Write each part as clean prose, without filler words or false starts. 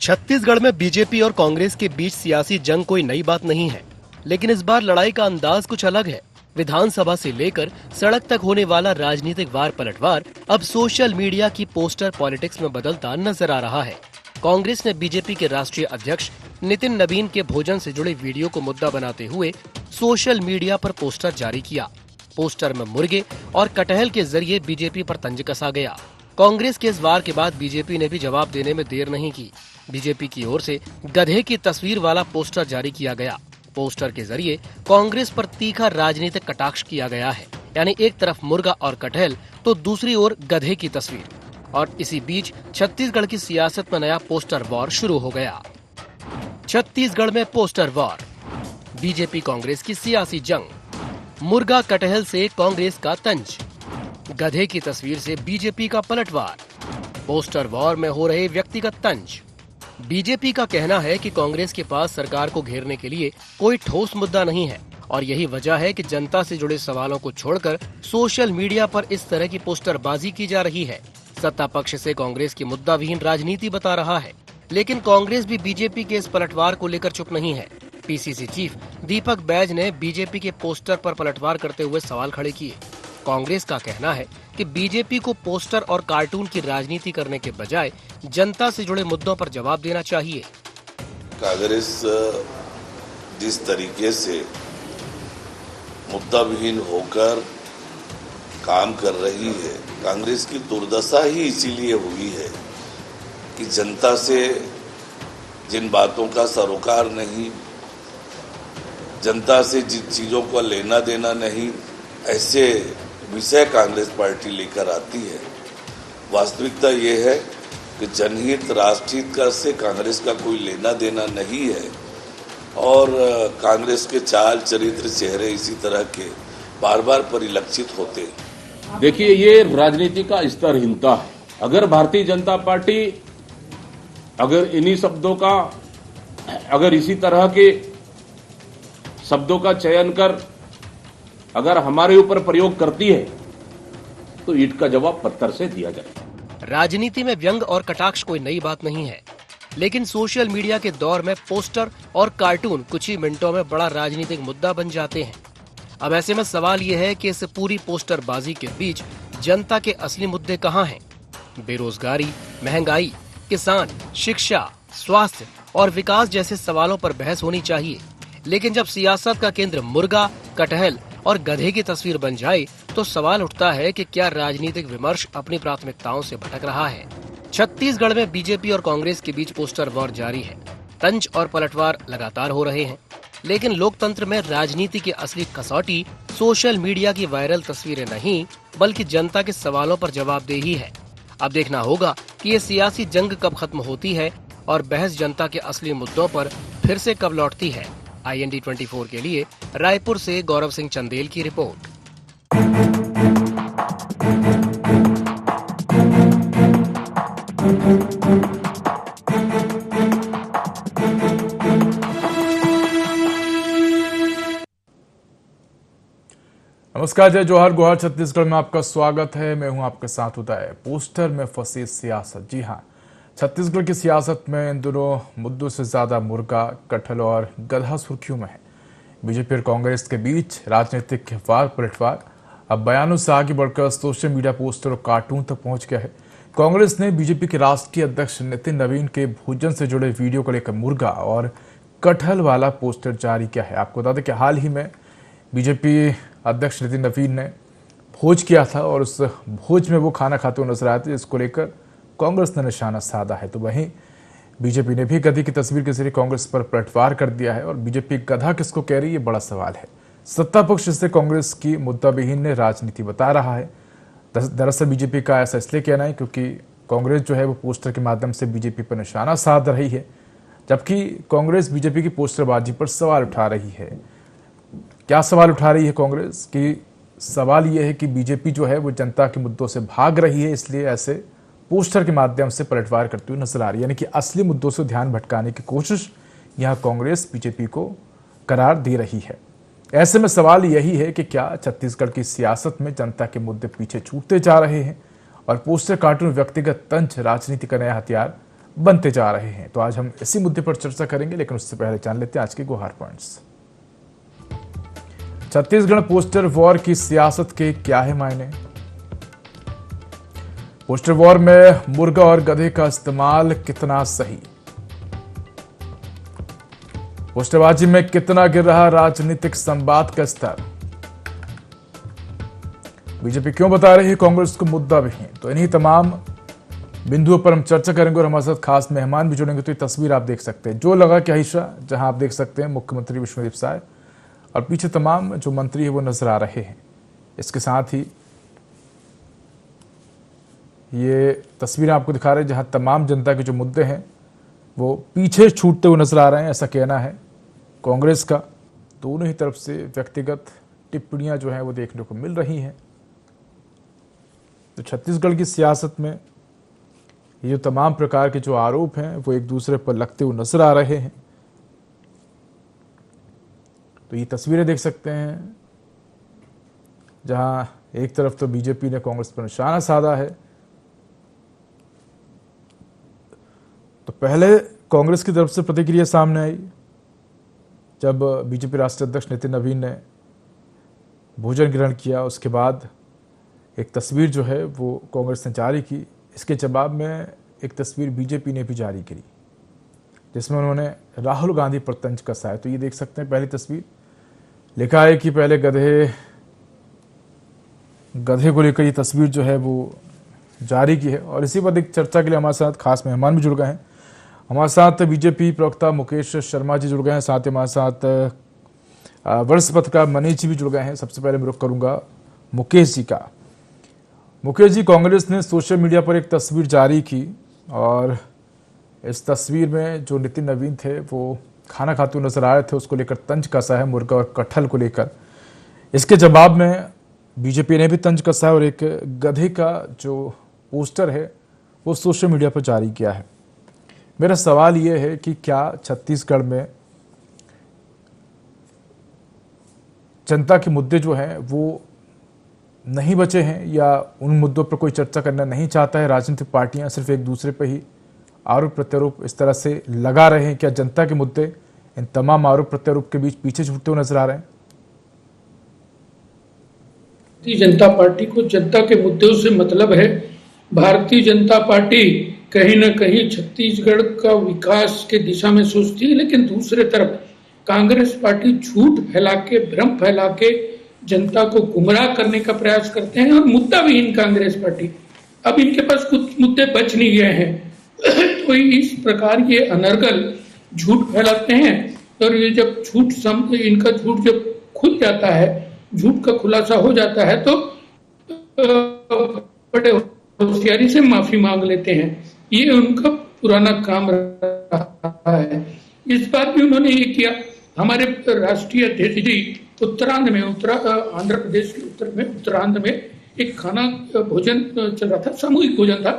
छत्तीसगढ़ में बीजेपी और कांग्रेस के बीच सियासी जंग कोई नई बात नहीं है, लेकिन इस बार लड़ाई का अंदाज कुछ अलग है। विधानसभा से लेकर सड़क तक होने वाला राजनीतिक वार पलटवार अब सोशल मीडिया की पोस्टर पॉलिटिक्स में बदलता नजर आ रहा है। कांग्रेस ने बीजेपी के राष्ट्रीय अध्यक्ष नितिन नवीन के भोजन से जुड़े वीडियो को मुद्दा बनाते हुए सोशल मीडिया पर पोस्टर जारी किया। पोस्टर में मुर्गे और कटहल के जरिए बीजेपी पर तंज कसा गया। कांग्रेस के इस वार के बाद बीजेपी ने भी जवाब देने में देर नहीं की। बीजेपी की ओर से गधे की तस्वीर वाला पोस्टर जारी किया गया। पोस्टर के जरिए कांग्रेस पर तीखा राजनीतिक कटाक्ष किया गया है, यानी एक तरफ मुर्गा और कटहल तो दूसरी ओर गधे की तस्वीर। और इसी बीच छत्तीसगढ़ की सियासत में नया पोस्टर वॉर शुरू हो गया। छत्तीसगढ़ में पोस्टर वॉर, बीजेपी कांग्रेस की सियासी जंग, मुर्गा कटहल से कांग्रेस का तंज, गधे की तस्वीर से बीजेपी का पलटवार, पोस्टर वॉर में हो रहे व्यक्तिगत तंज। बीजेपी का कहना है कि कांग्रेस के पास सरकार को घेरने के लिए कोई ठोस मुद्दा नहीं है और यही वजह है कि जनता से जुड़े सवालों को छोड़कर सोशल मीडिया पर इस तरह की पोस्टरबाजी की जा रही है। सत्ता पक्ष से कांग्रेस की मुद्दा विहीन राजनीति बता रहा है, लेकिन कांग्रेस भी बीजेपी के इस पलटवार को लेकर चुप नहीं है। पीसीसी चीफ दीपक बैज ने बीजेपी के पोस्टर पर पलटवार करते हुए सवाल खड़े किए। कांग्रेस का कहना है कि बीजेपी को पोस्टर और कार्टून की राजनीति करने के बजाय जनता से जुड़े मुद्दों पर जवाब देना चाहिए। कांग्रेस जिस तरीके से मुद्दा विहीन होकर काम कर रही है, कांग्रेस की दुर्दशा ही इसीलिए हुई है कि जनता से जिन बातों का सरोकार नहीं, जनता से जिन चीजों का लेना देना नहीं, ऐसे विषय कांग्रेस पार्टी लेकर आती है। वास्तविकता ये है कि जनहित राष्ट्रहित का से कांग्रेस का कोई लेना देना नहीं है और कांग्रेस के चाल चरित्र चेहरे इसी तरह के बार बार परिलक्षित होते हैं। देखिए, ये राजनीति का स्तरहीनता है। अगर भारतीय जनता पार्टी अगर इन्हीं शब्दों का, अगर इसी तरह के शब्दों का चयन कर अगर हमारे ऊपर प्रयोग करती है तो ईंट का जवाब पत्थर से दिया जाए। राजनीति में व्यंग और कटाक्ष कोई नई बात नहीं है, लेकिन सोशल मीडिया के दौर में पोस्टर और कार्टून कुछ ही मिनटों में बड़ा राजनीतिक मुद्दा बन जाते हैं। अब ऐसे में सवाल ये है कि इस पूरी पोस्टरबाजी के बीच जनता के असली मुद्दे कहाँ हैं? बेरोजगारी, महंगाई, किसान, शिक्षा, स्वास्थ्य और विकास जैसे सवालों पर बहस होनी चाहिए। लेकिन जब सियासत का केंद्र मुर्गा, कटहल और गधे की तस्वीर बन जाए तो सवाल उठता है कि क्या राजनीतिक विमर्श अपनी प्राथमिकताओं से भटक रहा है। छत्तीसगढ़ में बीजेपी और कांग्रेस के बीच पोस्टर वॉर जारी है। तंज और पलटवार लगातार हो रहे हैं, लेकिन लोकतंत्र में राजनीति की असली कसौटी सोशल मीडिया की वायरल तस्वीरें नहीं, बल्कि जनता के सवालों पर जवाबदेही है। अब देखना होगा कि ये सियासी जंग कब खत्म होती है और बहस जनता के असली मुद्दों पर फिर से कब लौटती है। IND 24 के लिए रायपुर से गौरव सिंह चंदेल की रिपोर्ट। नमस्कार, जय जोहार, गुहार। छत्तीसगढ़ में आपका स्वागत है। मैं हूं आपके साथ उदय। पोस्टर में फंसी सियासत। जी हां, छत्तीसगढ़ की सियासत में इन दोनों मुद्दों से ज्यादा मुर्गा, कटहल और गधा सुर्खियों में है। बीजेपी और कांग्रेस के बीच राजनीतिक वार पलटवार अब बयानों से आगे बढ़कर सोशल मीडिया पोस्टर और कार्टून तक पहुंच गया है। कांग्रेस ने बीजेपी के राष्ट्रीय अध्यक्ष नितिन नवीन के भोजन से जुड़े वीडियो को लेकर मुर्गा और कटहल वाला पोस्टर जारी किया है। आपको बता दें कि हाल ही में बीजेपी अध्यक्ष नितिन नवीन ने भोज किया था और उस भोज में वो खाना खाते हुए नजर आए थे, जिसको लेकर कांग्रेस ने निशाना साधा है। तो वहीं बीजेपी ने भी गधे की तस्वीर के जरिए कांग्रेस पर पलटवार कर दिया है और बीजेपी गधा किसको कह रही है, बड़ा सवाल है। सत्ता पक्ष से कांग्रेस की मुद्दा विहीन ने राजनीति बता रहा है। दरअसल बीजेपी का ऐसा इसलिए कहना है क्योंकि कांग्रेस जो है वो पोस्टर के माध्यम से बीजेपी पर निशाना साध रही है, जबकि कांग्रेस बीजेपी की पोस्टरबाजी पर सवाल उठा रही है। क्या सवाल उठा रही है कांग्रेस? की सवाल यह है कि बीजेपी जो है वो जनता के मुद्दों से भाग रही है, इसलिए ऐसे पोस्टर के माध्यम से पलटवार करती हुई नजर आ रही है। यानी कि असली मुद्दों से ध्यान भटकाने की कोशिश यहां कांग्रेस बीजेपी को करार दे रही है। ऐसे में सवाल यही है कि क्या छत्तीसगढ़ की सियासत में जनता के मुद्दे पीछे छूटते जा रहे हैं और पोस्टर कार्टून व्यक्तिगत तंज राजनीति का नया हथियार बनते जा रहे हैं। तो आज हम इसी मुद्दे पर चर्चा करेंगे, लेकिन उससे पहले जान लेते हैं आज के गुहार पॉइंट्स। छत्तीसगढ़ पोस्टर वॉर की सियासत के क्या है मायने? पोस्टर वॉर में मुर्गा और गधे का इस्तेमाल कितना सही? पोस्टरबाजी में कितना गिर रहा राजनीतिक संवाद का स्तर? बीजेपी क्यों बता रही है कांग्रेस को मुद्दा विहीन? तो इन्हीं तमाम बिंदुओं पर हम चर्चा करेंगे और हमारे साथ खास मेहमान भी जुड़ेंगे। तो ये तस्वीर आप देख सकते हैं, जो लगा कि हिस्सा, जहां आप देख सकते हैं मुख्यमंत्री विष्णुदेव साय और पीछे तमाम जो मंत्री है वो नजर आ रहे हैं। इसके साथ ही ये तस्वीरें आपको दिखा रहे हैं जहां तमाम जनता के जो मुद्दे हैं वो पीछे छूटते हुए नजर आ रहे हैं, ऐसा कहना है कांग्रेस का। दोनों ही तरफ से व्यक्तिगत टिप्पणियां जो है वो देखने को मिल रही हैं। तो छत्तीसगढ़ की सियासत में ये जो तमाम प्रकार के जो आरोप हैं वो एक दूसरे पर लगते हुए नजर आ रहे हैं। तो ये तस्वीरें देख सकते हैं जहां एक तरफ तो बीजेपी ने कांग्रेस पर निशाना साधा है। तो पहले कांग्रेस की तरफ से प्रतिक्रिया सामने आई जब बीजेपी राष्ट्रीय अध्यक्ष नितिन नवीन ने भोजन ग्रहण किया। उसके बाद एक तस्वीर जो है वो कांग्रेस ने जारी की। इसके जवाब में एक तस्वीर बीजेपी ने भी जारी करी जिसमें उन्होंने राहुल गांधी पर तंज कसा है। तो ये देख सकते हैं पहली तस्वीर, लिखा है कि पहले गधे को लेकर ये तस्वीर जो है वो जारी की है। और इसी पर एक चर्चा के लिए हमारे साथ खास मेहमान भी जुड़ गए हैं। हमारे साथ बीजेपी प्रवक्ता मुकेश शर्मा जी जुड़ गए हैं, साथ ही हमारे साथ वरिष्ठ पत्रकार मनीष जी भी जुड़ गए हैं। सबसे पहले मैं रुख करूंगा मुकेश जी का। मुकेश जी, कांग्रेस ने सोशल मीडिया पर एक तस्वीर जारी की और इस तस्वीर में जो नितिन नवीन थे वो खाना खाते हुए नजर आ रहे थे, उसको लेकर तंज कसा है मुर्गा और कटहल को लेकर। इसके जवाब में बीजेपी ने भी तंज कसा है और एक गधे का जो पोस्टर है वो सोशल मीडिया पर जारी किया है। मेरा सवाल ये है कि क्या छत्तीसगढ़ में जनता के मुद्दे जो हैं वो नहीं बचे हैं या उन मुद्दों पर कोई चर्चा करना नहीं चाहता है? राजनीतिक पार्टियां सिर्फ एक दूसरे पर ही आरोप प्रत्यारोप इस तरह से लगा रहे हैं। क्या जनता के मुद्दे इन तमाम आरोप प्रत्यारोप के बीच पीछे छूटते हुए नजर आ रहे हैं? भारतीय जनता पार्टी को जनता के मुद्दों से मतलब है। भारतीय जनता पार्टी कहीं न कहीं छत्तीसगढ़ का विकास के दिशा में सोचती है, लेकिन दूसरे तरफ कांग्रेस पार्टी झूठ फैला के, भ्रम फैला के जनता को गुमराह करने का प्रयास करते हैं और मुद्दा विहीन कांग्रेस पार्टी। अब इनके पास कुछ मुद्दे बच नहीं गए हैं तो इस प्रकार ये अनर्गल झूठ फैलाते हैं और ये जब इनका झूठ जब खुल जाता है, झूठ का खुलासा हो जाता है तो बड़े होशियारी से माफी मांग लेते हैं। ये उनका पुराना काम रहा है। इस बार भी उन्होंने ये किया। हमारे राष्ट्रीय अध्यक्ष जी उत्तरांध्र में, आंध्र प्रदेश के उत्तरांध्र में एक खाना भोजन चल रहा था, सामूहिक भोजन था।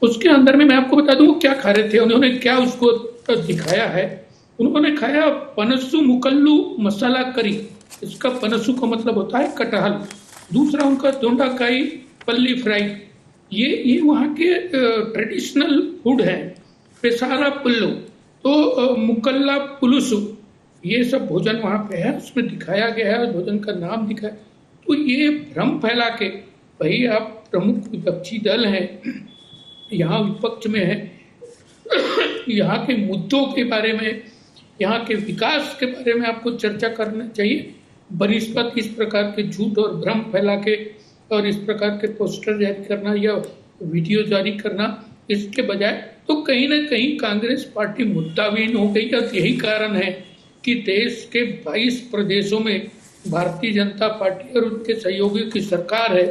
उसके अंदर में मैं आपको बता दूं वो क्या खा रहे थे। उन्होंने क्या उसको दिखाया है, उन्होंने खाया पनसू मुकल्लू मसाला करी। इसका पनसू का मतलब होता है कटहल। दूसरा उनका दोंडाकाई पल्ली फ्राई। ये वहाँ के ट्रेडिशनल फूड है। पेसारा पुल्लू, तो मुकल्ला पुलुसु, ये सब भोजन वहाँ पे है, उसमें दिखाया गया है, भोजन का नाम दिखाया। तो ये भ्रम फैला के, भाई आप प्रमुख विपक्षी दल हैं, यहाँ विपक्ष में है, यहाँ के मुद्दों के बारे में, यहाँ के विकास के बारे में आपको चर्चा करना चाहिए। बनिस्पत इस प्रकार के झूठ और भ्रम फैला के और इस प्रकार के पोस्टर जारी करना या वीडियो जारी करना, इसके बजाय तो कहीं ना कहीं कांग्रेस पार्टी मुद्दाविहीन हो गई। और यही कारण है कि देश के 22 प्रदेशों में भारतीय जनता पार्टी और उनके सहयोगियों की सरकार है।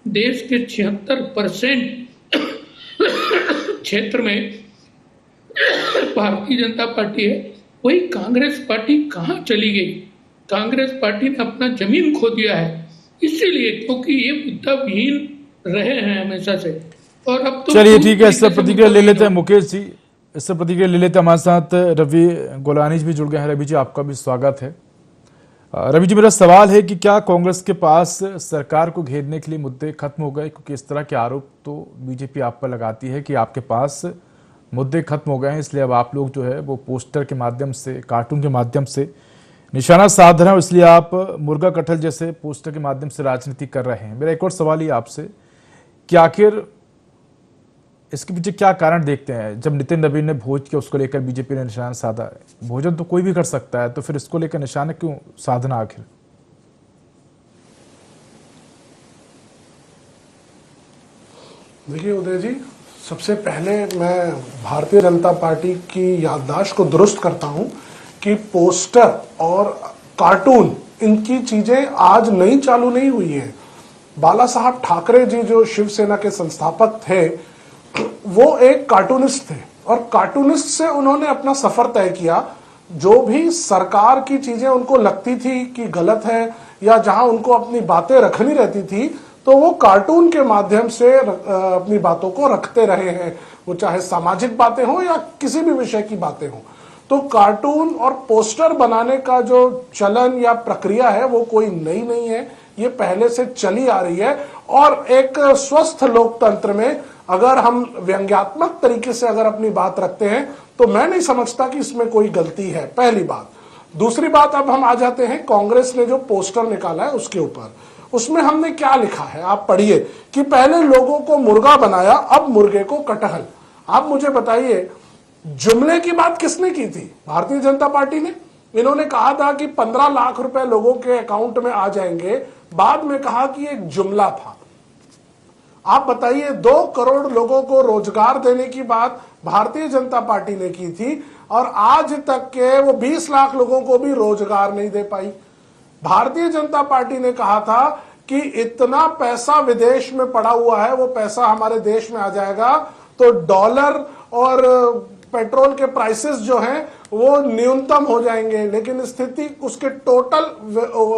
देश के 76% क्षेत्र में भारतीय जनता पार्टी है। वही कांग्रेस पार्टी कहाँ चली गई? कांग्रेस पार्टी ने अपना जमीन खो दिया है, इसीलिए क्योंकि ये मुद्दा विहीन रहे हैं हमेशा से। और अब तो चलिए ठीक है, इससे प्रतिक्रिया ले लेते हैं मुकेश जी, इससे प्रतिक्रिया ले लेते हैं। हमारे साथ रवि गोलानी जी भी जुड़ गए हैं। रवि जी, आपका भी स्वागत है। रवि जी, मेरा सवाल है कि क्या कांग्रेस के पास सरकार को घेरने के लिए मुद्दे खत्म हो गए? क्योंकि इस तरह के आरोप तो बीजेपी आप पर लगाती है कि आपके पास मुद्दे खत्म हो गए हैं, इसलिए अब आप लोग जो है वो पोस्टर के माध्यम से, कार्टून के माध्यम से निशाना साध रहे हैं, इसलिए आप मुर्गा कटहल जैसे पोस्टर के माध्यम से राजनीति कर रहे हैं। मेरा एक और सवाल ये आपसे कि आखिर इसके पीछे क्या कारण देखते हैं? जब नितिन नवीन ने भोज किया उसको लेकर बीजेपी ने निशाना साधा है। भोजन तो कोई भी कर सकता है, तो फिर इसको लेकर निशाना क्यों साधना आखिर? देखिए उदय जी, सबसे पहले मैं भारतीय जनता पार्टी की याददाश्त को दुरुस्त करता हूं कि पोस्टर और कार्टून, इनकी चीजें आज नई चालू नहीं हुई हैं। बाला साहब ठाकरे जी जो शिवसेना के संस्थापक थे, वो एक कार्टूनिस्ट थे और कार्टूनिस्ट से उन्होंने अपना सफर तय किया। जो भी सरकार की चीजें उनको लगती थी कि गलत है या जहां उनको अपनी बातें रखनी रहती थी, तो वो कार्टून के माध्यम से अपनी बातों को रखते रहे हैं, वो चाहे सामाजिक बातें हो या किसी भी विषय की बातें हो। तो कार्टून और पोस्टर बनाने का जो चलन या प्रक्रिया है वो कोई नई नहीं है, ये पहले से चली आ रही है। और एक स्वस्थ लोकतंत्र में अगर हम व्यंग्यात्मक तरीके से अगर अपनी बात रखते हैं तो मैं नहीं समझता कि इसमें कोई गलती है, पहली बात। दूसरी बात, अब हम आ जाते हैं कांग्रेस ने जो पोस्टर निकाला है उसके ऊपर। उसमें हमने क्या लिखा है आप पढ़िए कि पहले लोगों को मुर्गा बनाया, अब मुर्गे को कटहल। आप मुझे बताइए, जुमले की बात किसने की थी? भारतीय जनता पार्टी ने। इन्होंने कहा था कि 15 लाख रुपए लोगों के अकाउंट में आ जाएंगे, बाद में कहा कि एक जुमला था। आप बताइए, 2 करोड़ लोगों को रोजगार देने की बात भारतीय जनता पार्टी ने की थी और आज तक के वो 20 लाख लोगों को भी रोजगार नहीं दे पाई। भारतीय जनता पार्टी ने कहा था कि इतना पैसा विदेश में पड़ा हुआ है, वो पैसा हमारे देश में आ जाएगा तो डॉलर और पेट्रोल के प्राइसेस जो हैं वो न्यूनतम हो जाएंगे। लेकिन स्थिति उसके टोटल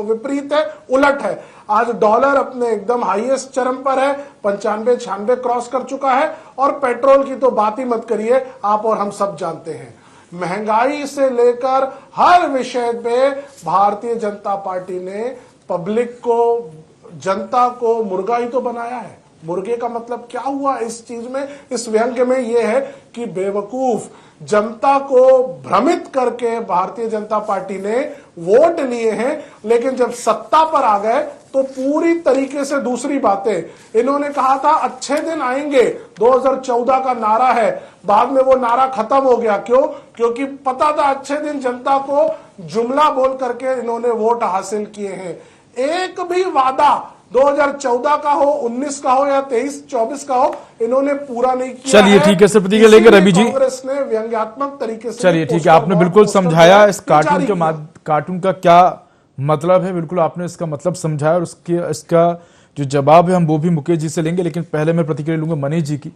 विपरीत है, उलट है। आज डॉलर अपने एकदम हाईएस्ट चरम पर है, 95-96 क्रॉस कर चुका है और पेट्रोल की तो बात ही मत करिए, आप और हम सब जानते हैं। महंगाई से लेकर हर विषय पे भारतीय जनता पार्टी ने पब्लिक को, जनता को मुर्गा ही तो बनाया है। मुर्गे का मतलब क्या हुआ इस चीज में, इस व्यंग्य में यह है कि बेवकूफ जनता को भ्रमित करके भारतीय जनता पार्टी ने वोट लिए हैं, लेकिन जब सत्ता पर आ गए तो पूरी तरीके से दूसरी बातें। इन्होंने कहा था अच्छे दिन आएंगे, 2014 का नारा है, बाद में वो नारा खत्म हो गया। क्यों? क्योंकि पता था अच्छे दिन जनता को जुमला बोल करके इन्होंने वोट हासिल किए हैं। एक भी वादा 2014 का हो, 19 का हो या 23-24 का हो, इन्होंने पूरा नहीं किया। चलिए ठीक है, सर प्रतिक्रिया लेंगे रवि जी। कांग्रेस ने व्यंग्यात्मक तरीके से, चलिए ठीक है, आपने बिल्कुल समझाया इस कार्टून का क्या मतलब है, बिल्कुल आपने इसका मतलब समझाया और इसका जो जवाब है हम वो भी मुकेश जी से लेंगे। लेकिन पहले मैं प्रतिक्रिया लूंगा मनीष जी की।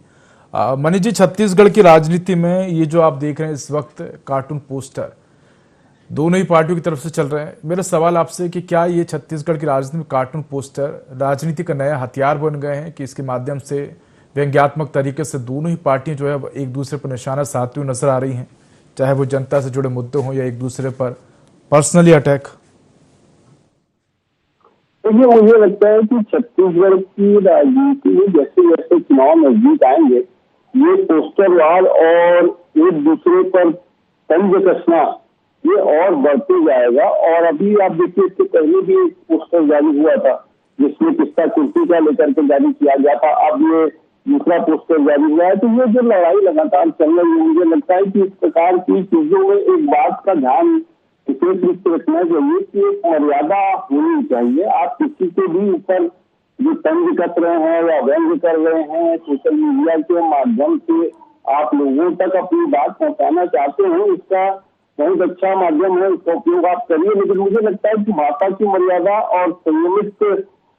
मनीष जी, छत्तीसगढ़ की राजनीति में ये जो आप देख रहे हैं इस वक्त कार्टून पोस्टर दोनों ही पार्टियों की तरफ से चल रहे हैं, मेरा सवाल आपसे कि क्या ये छत्तीसगढ़ की राजनीति में कार्टून पोस्टर राजनीति का नया हथियार बन गए हैं कि इसके माध्यम से व्यंग्यात्मक तरीके से दोनों ही पार्टियां जो है एक दूसरे पर निशाना साधती हुई नजर आ रही हैं, चाहे वो जनता से जुड़े मुद्दे हों या एक दूसरे पर पर्सनली अटैक? देखिए, मुझे लगता है कि छत्तीसगढ़ की राजनीति में जैसे जैसे चुनाव नजदीक आएंगे, ये पोस्टरवाद और एक दूसरे पर तंज कसना ये और बढ़ते जाएगा। और अभी आप देखिए, इससे पहले भी एक पोस्टर जारी हुआ था जिसमें किस्सा कुर्सी का लेकर के जारी किया गया था, अब ये दूसरा पोस्टर जारी हुआ है। तो ये जो लड़ाई लगातार चल रही है, मुझे लगता है कि इस प्रकार की चीजों में एक बात का ध्यान विशेष रूप से रखना चाहिए कि एक मर्यादा होनी चाहिए। आप किसी के भी ऊपर जो तंज कस रहे हैं या व्यंग कर रहे हैं, सोशल मीडिया के माध्यम से आप लोगों तक अपनी बात पहुंचाना चाहते हैं, इसका बहुत अच्छा माध्यम है, इसका उपयोग आप करिए। लेकिन मुझे लगता है कि भाषा की मर्यादा और संयमित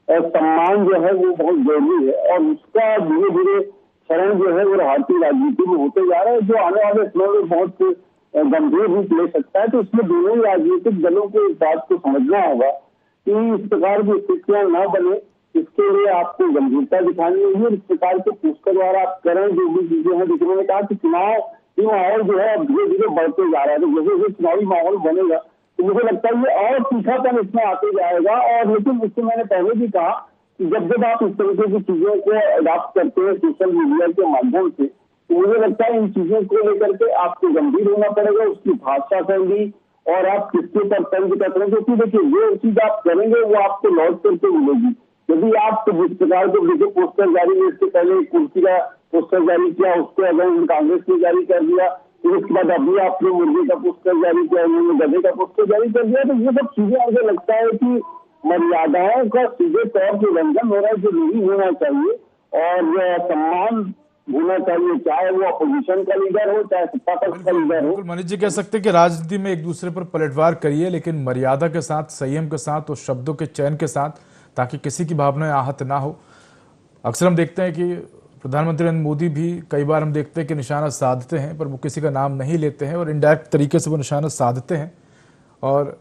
सम्मान जो है वो बहुत जरूरी है और उसका धीरे धीरे क्षरण जो है वो भारतीय राजनीति में होते जा रहा है, जो आने वाले समय में बहुत गंभीर रूप ले सकता है। तो इसमें दोनों ही राजनीतिक दलों को इस बात को समझना होगा कि इस प्रकार की स्थितियां न बने, इसके लिए आपको गंभीरता दिखानी होगी। इस प्रकार के पोस्टर द्वारा आप करें जो भी चीजें हैं, जिसमें कहा कि चुनाव की माहौल जो है धीरे धीरे बढ़ते जा रहा है, तो जैसे जैसे चुनावी माहौल बनेगा तो मुझे लगता है ये और तीखापन इसमें आते जाएगा। और लेकिन इससे मैंने पहले भी कहा कि जब जब आप इस तरीके की चीजों को अडॉप्ट करते हैं सोशल मीडिया के माध्यम से, तो मुझे लगता है इन चीजों को लेकर के आपको गंभीर होना पड़ेगा, उसकी भाषा शैली और आप किसके ऊपर तंज कर रहे हैं, क्योंकि देखिए जो चीज आप करेंगे वो आपको लौट करके मिलेगी। यदि आप जिस प्रकार के देखिए पोस्टर जारी है, इससे पहले कुर्सी का पोस्टर जारी किया, उसके अगेंस्ट कांग्रेस ने जारी कर दिया, फिर उसके बाद अभी आपने मुर्गे का पोस्टर जारी किया, उन्होंने गधे का पोस्टर जारी कर दिया। तो ये सब चीजें मुझे लगता है कि मर्यादाओं का सीधे तौर पर उल्लंघन हो रहा है, जो नहीं होना चाहिए, और सम्मान होना चाहिए, चाहे वो अपोजिशन का लीडर हो चाहे सत्ता पक्ष का लीडर हो। बिल्कुल मनीष जी कह सकते हैं कि राजनीति में एक दूसरे पर पलटवार करिए, लेकिन मर्यादा के साथ, संयम के साथ और शब्दों के चयन के साथ, ताकि किसी की भावनाएं आहत ना हो। अक्सर हम देखते हैं कि प्रधानमंत्री नरेंद्र मोदी भी कई बार हम देखते हैं कि निशाना साधते हैं, पर वो किसी का नाम नहीं लेते हैं और इनडायरेक्ट तरीके से वो निशाना साधते हैं, और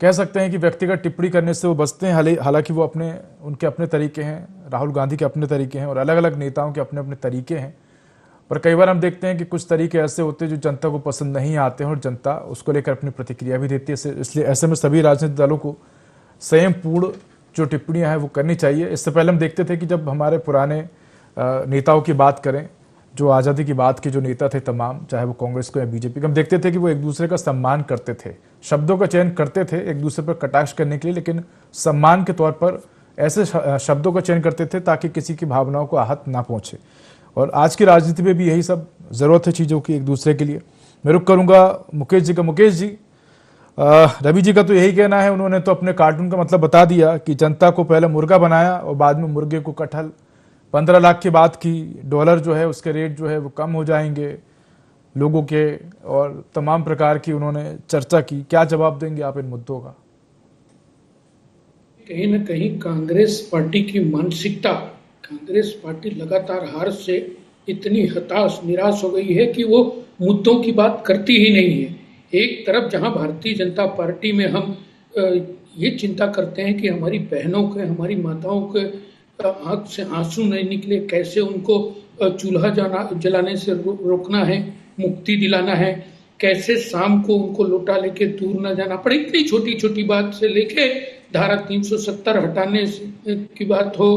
कह सकते हैं कि व्यक्तिगत टिप्पणी करने से वो बचते हैं। हालांकि वो उनके अपने तरीके हैं, राहुल गांधी के अपने तरीके हैं और अलग अलग नेताओं के अपने अपने तरीके हैं, पर कई बार हम देखते हैं कि कुछ तरीके ऐसे होते हैं जो जनता को पसंद नहीं आते हैं और जनता उसको लेकर अपनी प्रतिक्रिया भी देती है। इसलिए ऐसे में सभी राजनीतिक दलों को संयमपूर्ण जो टिप्पणियां हैं वो करनी चाहिए। इससे पहले हम देखते थे कि जब हमारे पुराने नेताओं की बात करें, जो आज़ादी की बात के जो नेता थे तमाम, चाहे वो कांग्रेस को या बीजेपी को, हम देखते थे कि वो एक दूसरे का सम्मान करते थे, शब्दों का चयन करते थे एक दूसरे पर कटाक्ष करने के लिए, लेकिन सम्मान के तौर पर ऐसे शब्दों का चयन करते थे ताकि किसी की भावनाओं को आहत ना पहुंचे। और आज की राजनीति में भी यही सब जरूरत है चीज़ों की, एक दूसरे के लिए। मैं रुक करूंगा मुकेश जी का। मुकेश जी, रवि जी का तो यही कहना है, उन्होंने तो अपने कार्टून का मतलब बता दिया कि जनता को पहले मुर्गा बनाया और बाद में मुर्गे को कटहल। 15 लाख की बात की, डॉलर जो है उसके रेट जो है वो कम हो जाएंगे लोगों के, और तमाम प्रकार की उन्होंने चर्चा की। क्या जवाब देंगे आप इन मुद्दों का? कहीं न कहीं कांग्रेस पार्टी की मानसिकता, कांग्रेस पार्टी लगातार हार से इतनी हताश निराश हो गई है कि वो मुद्दों की बात करती ही नहीं है। एक तरफ जहां भारतीय जनता पार्टी में हम ये चिंता करते हैं कि हमारी बहनों के, हमारी माताओं के आंख से आंसू नहीं निकले, कैसे उनको चूल्हा जलाने से रोकना है, मुक्ति दिलाना है, कैसे शाम को उनको लोटा लेके दूर न जाना पड़े। इतनी छोटी छोटी बात से लेके धारा 370 हटाने की बात हो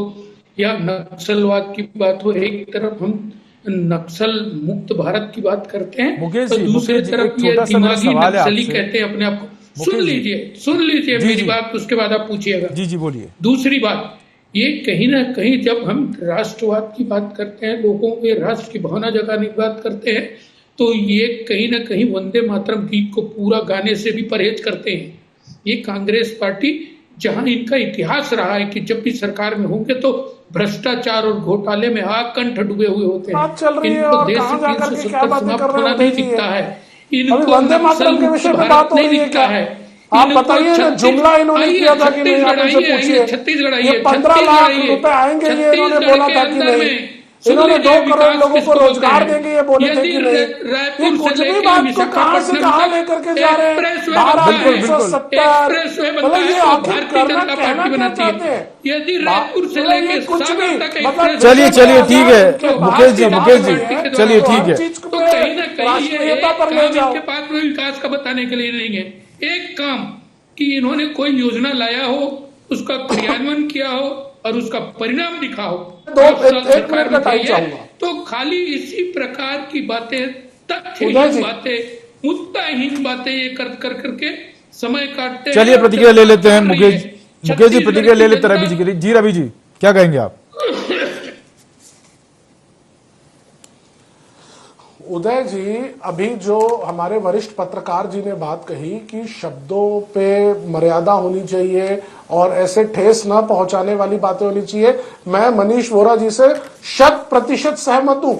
या नक्सलवाद की बात हो, एक तरफ हम नक्सल मुक्त भारत की बात करते हैं तो दूसरी तरफ ये दिमागी नक्सली कहते हैं अपने आप को। सुन लीजिए मेरी बात, उसके बाद आप पूछिएगा। जी बोलिए। दूसरी बात, ये कहीं ना कहीं जब हम राष्ट्रवाद की बात करते हैं, लोगों के राष्ट्र की भावना जगाने की बात करते हैं, तो ये कहीं ना कहीं वंदे मातरम गीत को पूरा गाने से भी परहेज करते हैं। ये कांग्रेस पार्टी, जहां इनका इतिहास रहा है कि जब भी सरकार में होंगे तो भ्रष्टाचार और घोटाले में आकंठ डूबे हुए होते हैं, इनको देश से 370 समाप्त होना नहीं दिखता है, इनको नक्सल मुक्त भारत नहीं दिखता है। आप बताइए ना, जुमला इन्होंने किया था कि नहीं, आप इनसे पूछिए। छत्तीसगढ़ ये 15 लाख रुपए आएंगे, ये इन्होंने बोला था कि नहीं। इन्होंने 2 करोड़ लोगों को रोजगार देंगे, ये बोले थे कि नहीं। ये कुछ भी बात को कहां से कहां लेकर के जा रहे हैं। धारा 370, मतलब ये आखिर करना कहना क्या चाहते हैं? यदि रायपुर से लेके कुछ भी मतलब, चलिए ठीक है मुकेश जी, चलिए ठीक है। तो कहीं ना कहीं ये काम इनके पास में विकास का बताने के लिए नहीं है। एक काम कि इन्होंने कोई योजना लाया हो, उसका क्रियान्वयन किया हो और उसका परिणाम दिखा हो। सरकार में चाहिए तो खाली इसी प्रकार की बातें, तथ्यहीन बातें, मुद्दाहीन बातें ये कर करके समय काटते हैं। चलिए प्रतिक्रिया ले लेते हैं मुकेश जी, प्रतिक्रिया ले लेते हैं रवि जी की। जी रवि जी, क्या कहेंगे आप? उदय जी, अभी जो हमारे वरिष्ठ पत्रकार जी ने बात कही कि शब्दों पे मर्यादा होनी चाहिए और ऐसे ठेस न पहुंचाने वाली बातें होनी चाहिए, मैं मनीष वोरा जी से 100% सहमत हूं।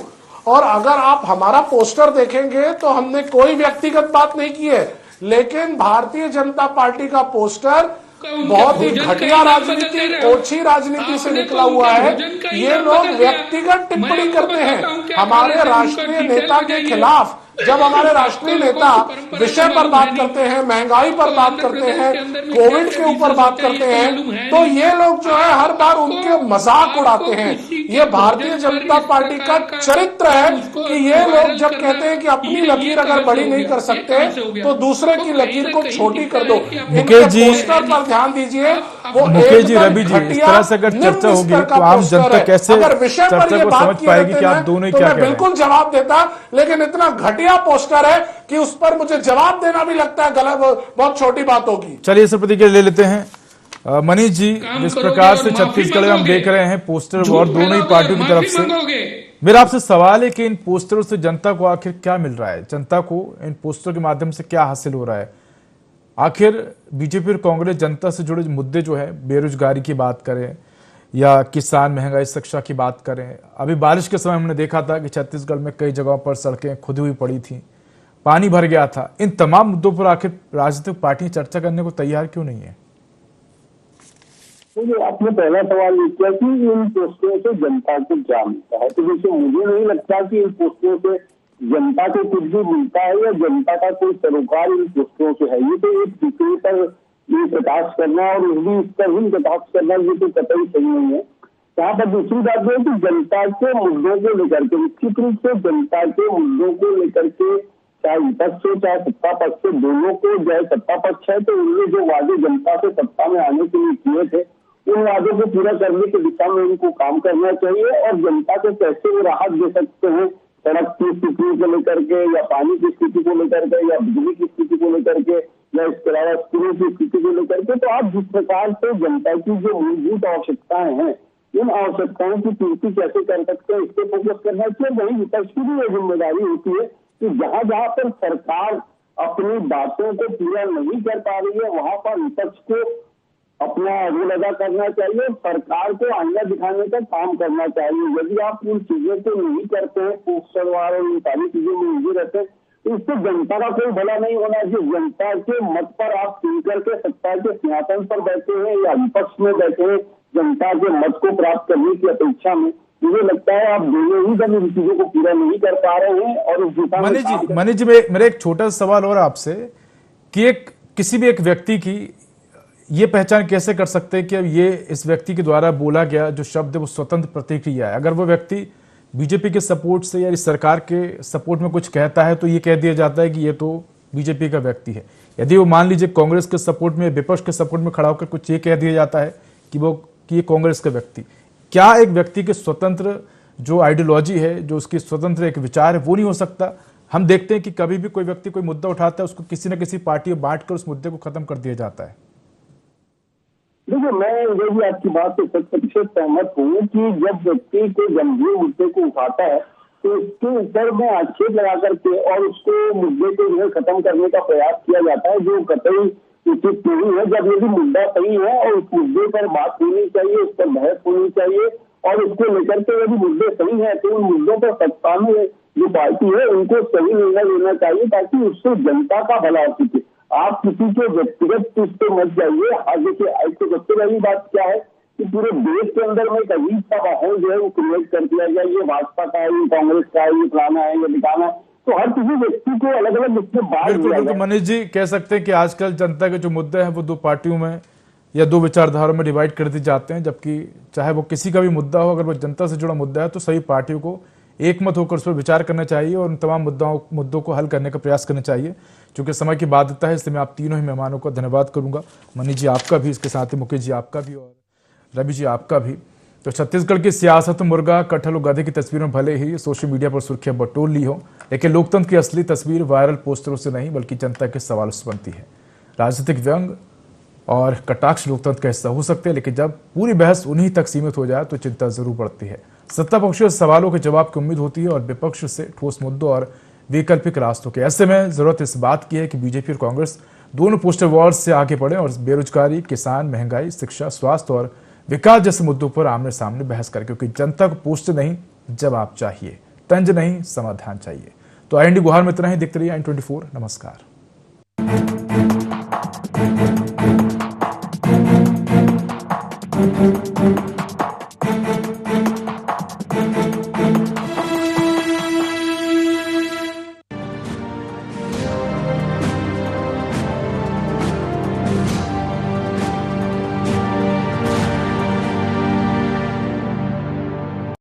और अगर आप हमारा पोस्टर देखेंगे तो हमने कोई व्यक्तिगत बात नहीं की है, लेकिन भारतीय जनता पार्टी का पोस्टर बहुत ही घटिया राजनीति, ओछी राजनीति से निकला हुआ है। ये लोग व्यक्तिगत टिप्पणी करते हैं हमारे राष्ट्रीय नेता के खिलाफ। जब हमारे राष्ट्रीय नेता विषय पर बात करते हैं, महंगाई पर बात करते हैं, कोविड के ऊपर बात करते हैं, तो ये लोग जो है हर बार उनके मजाक उड़ाते हैं। ये भारतीय जनता पार्टी का चरित्र है कि ये लोग जब कहते हैं कि अपनी लकीर अगर बड़ी नहीं कर सकते तो दूसरे की लकीर को छोटी कर दो। मुकेश जी पोस्टर पर ध्यान दीजिए, वो मुकेश जी, रवि जी, इस तरह से अगर चर्चा होगी तो आम जनता कैसे चर्चा को समझ पाएगी कि आप दोनों ही क्या कह रहे हैं? बिल्कुल जवाब देता, लेकिन इतना घटिया पोस्टर है कि उस पर मुझे जवाब देना भी लगता है गलत, बहुत छोटी बात होगी। चलिए इस प्रतिक्रिया ले लेते हैं। मनीष जी, जिस प्रकार से छत्तीसगढ़ में हम देख रहे हैं पोस्टर और दोनों ही पार्टियों की तरफ से, मेरा आपसे सवाल है कि इन पोस्टरों से जनता को आखिर क्या मिल रहा है? जनता को इन पोस्टरों के माध्यम से क्या हासिल हो रहा है? आखिर बीजेपी और कांग्रेस जनता से जुड़े मुद्दे जो है, बेरोजगारी की बात करें या किसान, महंगाई, शिक्षा की बात करें, अभी बारिश के समय हमने देखा था कि छत्तीसगढ़ में कई जगहों पर सड़कें खुदी हुई पड़ी थी, पानी भर गया था। इन तमाम मुद्दों पर आखिर राजनीतिक पार्टियां चर्चा करने को तैयार क्यों नहीं है? तो आपने पहला सवाल ये किया कि इन पोस्टरों से जनता को क्या मिलता है, तो जैसे मुझे नहीं लगता कि इन पोस्टरों से जनता को कुछ भी मिलता है या जनता का कोई सरोकार इन पोस्टरों से है। ये तो एक दूसरे पर ये कटाक्ष करना और भी इस पर ही कटाक्ष करना, ये तो कतई सही नहीं है। यहाँ पर दूसरी बात है कि जनता के मुद्दों को लेकर के, निश्चित रूप से जनता के मुद्दों को लेकर के, चाहे विपक्ष हो चाहे सत्ता पक्ष हो, दोनों को, चाहे सत्ता पक्ष है तो उनने जो वादे जनता से सत्ता में आने के लिए किए थे, उन वादों को पूरा करने की दिशा में उनको काम करना चाहिए और जनता को कैसे वो राहत दे सकते हैं सड़क की स्थिति को लेकर के या पानी की स्थिति को लेकर के या बिजली की स्थिति को लेकर के या इसके अलावा स्कूलों की स्थिति को लेकर के। तो आप जिस प्रकार से जनता की जो मूलभूत आवश्यकताएं हैं, इन आवश्यकताओं की पूर्ति कैसे कर सकते हैं, इस पर फोकस करना चाहिए। वही विपक्ष की भी यह जिम्मेदारी होती है कि जहां जहां पर सरकार अपनी बातों को पूरा नहीं कर पा रही है, वहां पर विपक्ष को अपना रोल अदा करना चाहिए, सरकार को आईना दिखाने का काम करना चाहिए। यदि आप उन चीजों को नहीं करते हैं, पोस्टरवार और इन सारी चीजों में उलझे रहते हैं, तो इससे जनता का कोई भला नहीं होना चाहिए। जनता के मत पर आप सुन करके सत्ता के सिंहासन पर बैठे हैं या विपक्ष में बैठे हैं, जनता के मत को प्राप्त करने की अपेक्षा में, मुझे लगता है आप दोनों ही दम इन चीजों को पूरा नहीं कर पा रहे हैं। और इस दिशा में मनीष जी, मेरा एक छोटा सा सवाल और आपसे कि किसी भी एक व्यक्ति की ये पहचान कैसे कर सकते हैं कि अब ये इस व्यक्ति के द्वारा बोला गया जो शब्द है वो स्वतंत्र प्रतिक्रिया है? अगर वो व्यक्ति बीजेपी के सपोर्ट से या इस सरकार के सपोर्ट में कुछ कहता है तो ये कह दिया जाता है कि ये तो बीजेपी का व्यक्ति है। यदि वो मान लीजिए कांग्रेस के सपोर्ट में, विपक्ष के सपोर्ट में खड़ा होकर कुछ ये कह दिया जाता है कि ये कांग्रेस का व्यक्ति, क्या एक व्यक्ति के स्वतंत्र जो आइडियोलॉजी है, जो उसकी स्वतंत्र एक विचार है, वो नहीं हो सकता? हम देखते हैं कि कभी भी कोई व्यक्ति कोई मुद्दा उठाता है, उसको किसी न किसी पार्टी में बांट कर उस मुद्दे को खत्म कर दिया जाता है। देखिए, मैं ये भी आपकी बात से 100% सहमत हूँ कि जब व्यक्ति कोई गंभीर मुद्दे को उठाता है तो उसके ऊपर में आक्षेप लगा करके और उसको मुद्दे को जो है खत्म करने का प्रयास किया जाता है, जो कतई उचित नहीं है। जब यदि मुद्दा सही है और उस मुद्दे पर बात होनी चाहिए, उस पर बहस होनी चाहिए और उसको लेकर के यदि मुद्दे सही है तो उन मुद्दों पर सत्ता में जो पार्टी है उनको सही निर्णय लेना चाहिए ताकि उससे जनता का भला हो सके। आप किसी के व्यक्तिगत उस पर मत जाइए। आगे के ऐसे सबसे पहली बात क्या है कि पूरे देश के अंदर में एक अजीब सा माहौल जो है वो क्रिएट कर दिया गया, ये भाजपा का है, ये कांग्रेस का है, ये फलाना है, ये दिखाना है, तो हर किसी व्यक्ति को अलग अलग इसमें बात दिया गया। मनीष जी, कह सकते हैं कि आजकल जनता के जो मुद्दे हैं वो दो पार्टियों में या दो विचारधाराओं में डिवाइड कर दिए जाते हैं, जबकि चाहे वो किसी का भी मुद्दा हो, अगर वो जनता से जुड़ा मुद्दा है तो सभी पार्टियों को एकमत होकर उस पर विचार करना चाहिए और उन तमाम मुद्दों को हल करने का प्रयास करना चाहिए। चूंकि समय की बाध्यता है इसलिए मैं आप तीनों ही मेहमानों का धन्यवाद करूंगा। मनीष जी आपका भी, इसके साथ ही मुकेश जी आपका भी और रवि जी आपका भी। तो छत्तीसगढ़ की सियासत में मुर्गा, कटहल और गधे की तस्वीरों भले ही सोशल मीडिया पर सुर्खियां बटोर ली हो, लेकिन लोकतंत्र की असली तस्वीर वायरल पोस्टरों से नहीं बल्कि जनता के सवालों से बनती है। राजनीतिक व्यंग और कटाक्ष लोकतंत्र का हिस्सा हो सकते हैं, लेकिन जब पूरी बहस उन्हीं तक सीमित हो जाए तो चिंता जरूर बढ़ती है। सत्ता पक्ष से सवालों के जवाब की उम्मीद होती है और विपक्ष से ठोस मुद्दों और वैकल्पिक रास्तों के। ऐसे में जरूरत इस बात की है कि बीजेपी और कांग्रेस दोनों पोस्टर वॉर से आगे बढ़े और बेरोजगारी, किसान, महंगाई, शिक्षा, स्वास्थ्य और विकास जैसे मुद्दों पर आमने सामने बहस करें, क्योंकि जनता को पोस्टर नहीं जवाब चाहिए, तंज नहीं समाधान चाहिए। तो IND गुहार में इतना ही। देखते रहिए IN24। नमस्कार।